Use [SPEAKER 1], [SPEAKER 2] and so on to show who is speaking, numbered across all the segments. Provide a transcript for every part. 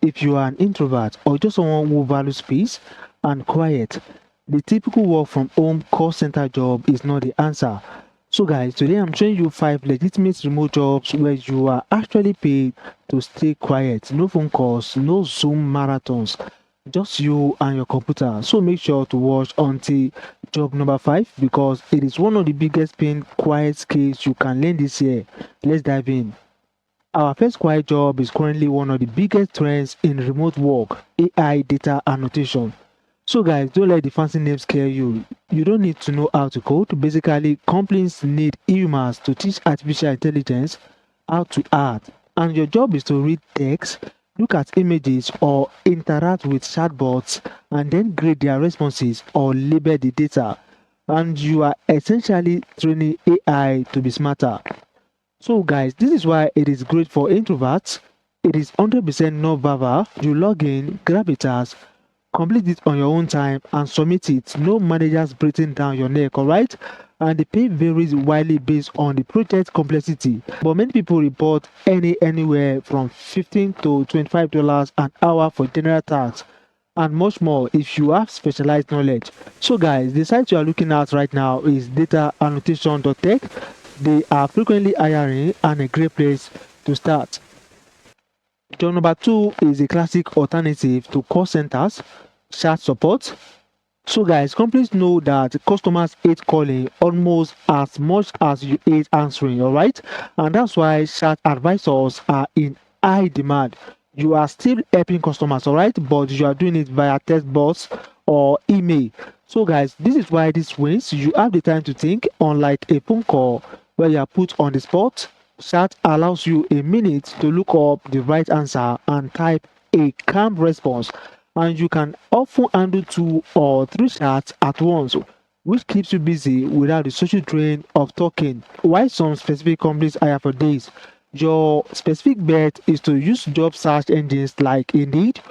[SPEAKER 1] if you are an introvert or just someone who values space and quiet, the typical work from home call center job is not the answer. So guys, today I'm showing you 5 legitimate remote jobs where you are actually paid to stay quiet. No phone calls, no Zoom marathons, just you and your computer. So make sure to watch until job number 5 because it is one of the biggest paying quiet skills you can learn this year. Let's dive in. Our first quiet job is currently one of the biggest trends in remote work, AI data annotation. So guys, don't let the fancy names scare you. You don't need to know how to code. Basically, companies need humans to teach artificial intelligence how to act. And your job is to read text, look at images, or interact with chatbots, and then grade their responses or label the data. And you are essentially training AI to be smarter. So guys, this is why it is great for introverts. It is 100% non-verbal. You log in, grab a task, complete it on your own time and submit it. No managers breathing down your neck, alright? And the pay varies widely based on the project complexity. But many people report anywhere from $15 to $25 an hour for general tasks and much more if you have specialized knowledge. So guys, the site you are looking at right now is DataAnnotation.tech. They are frequently hiring and a great place to start. Job number 2 is a classic alternative to call centers, chat support. So guys, companies know that customers hate calling almost as much as you hate answering, alright? And that's why chat advisors are in high demand. You are still helping customers, alright? But you are doing it via text bots or email. So guys, this is why this wins. You have the time to think, unlike a phone call where you are put on the spot. Chat allows you a minute to look up the right answer and type a calm response, and you can often handle 2 or 3 chats at once, which keeps you busy without the social drain of talking. Why some specific companies hire for days? Your specific bet is to use job search engines like Indeed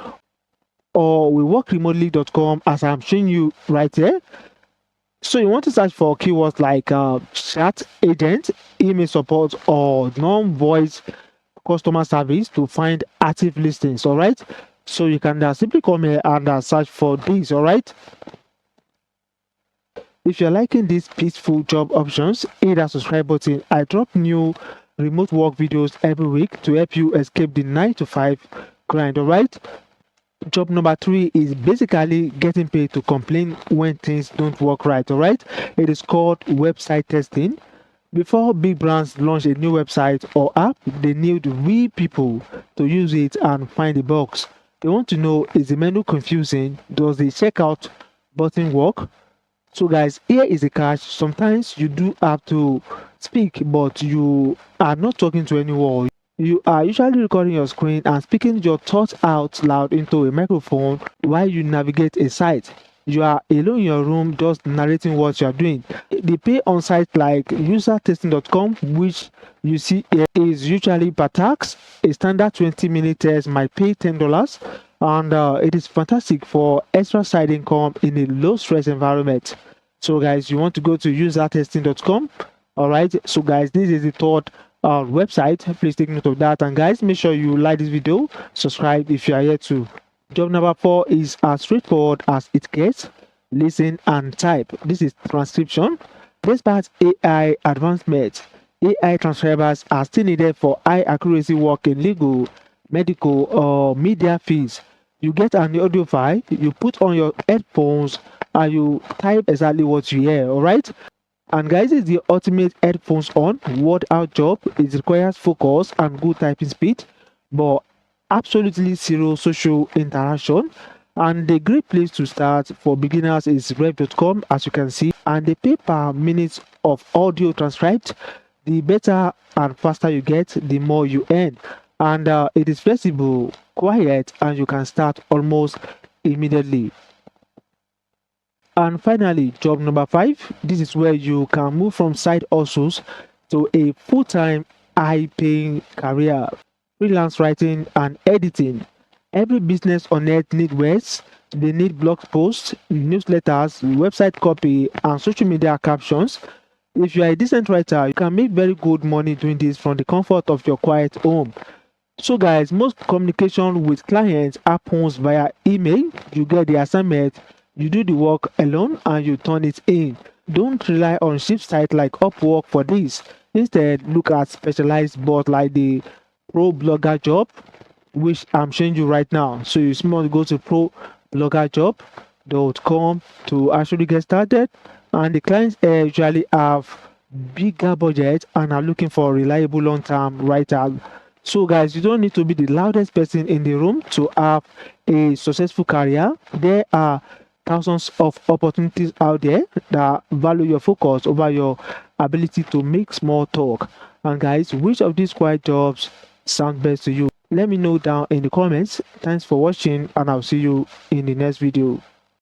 [SPEAKER 1] or we work remotely.com as I'm showing you right here. So you want to search for keywords like chat agent, email support, or non-voice customer service to find active listings. All right. So you can simply come here and search for these. All right. If you're liking these peaceful job options, hit that subscribe button. I drop new remote work videos every week to help you escape the 9 to 5 grind. All right. Job number 3 is basically getting paid to complain when things don't work right. All right, it is called website testing. Before big brands launch a new website or app, they need real people to use it and find the bugs. They want to know, is the menu confusing? Does the checkout button work? So guys, here is the catch. Sometimes you do have to speak, but you are not talking to anyone. You are usually recording your screen and speaking your thoughts out loud into a microphone while you navigate a site. You are alone in your room just narrating what you are doing. The pay on sites like usertesting.com, which you see here, is usually per tax. A standard 20-minute test might pay $10, and it is fantastic for extra side income in a low stress environment. So guys, you want to go to usertesting.com. All right, so guys, this is the third website. Please take note of that, and guys, make sure you like this video, subscribe if you are here too. Job number 4 is as straightforward as it gets. Listen and type. This is transcription. Despite AI advancements, AI transcribers are still needed for high accuracy work in legal, medical, or media fields. You get an audio file, you put on your headphones, and you type exactly what you hear. All right. And guys, it's the ultimate headphones on word out job. It requires focus and good typing speed, but absolutely zero social interaction. And the great place to start for beginners is rev.com, as you can see. And the pay per minute of audio transcribed, the better and faster you get, the more you earn. And it is flexible, quiet, and you can start almost immediately. And finally, job number 5, this is where you can move from side hustles to a full-time high-paying career. Freelance writing and editing. Every business on earth needs words. They need blog posts, newsletters, website copy, and social media captions. If you are a decent writer, you can make very good money doing this from the comfort of your quiet home. So guys, most communication with clients happens via email. You get the assignment, you do the work alone, and you turn it in. Don't rely on cheap sites like Upwork for this. Instead, look at specialized bots like the Pro Blogger Job, which I'm showing you right now. So you simply go to probloggerjob.com to actually get started. And the clients usually have bigger budget and are looking for a reliable long-term writer. So guys, you don't need to be the loudest person in the room to have a successful career. There are thousands of opportunities out there that value your focus over your ability to make small talk. And guys, which of these quiet jobs sound best to you? Let me know down in the comments. Thanks for watching, and I'll see you in the next video.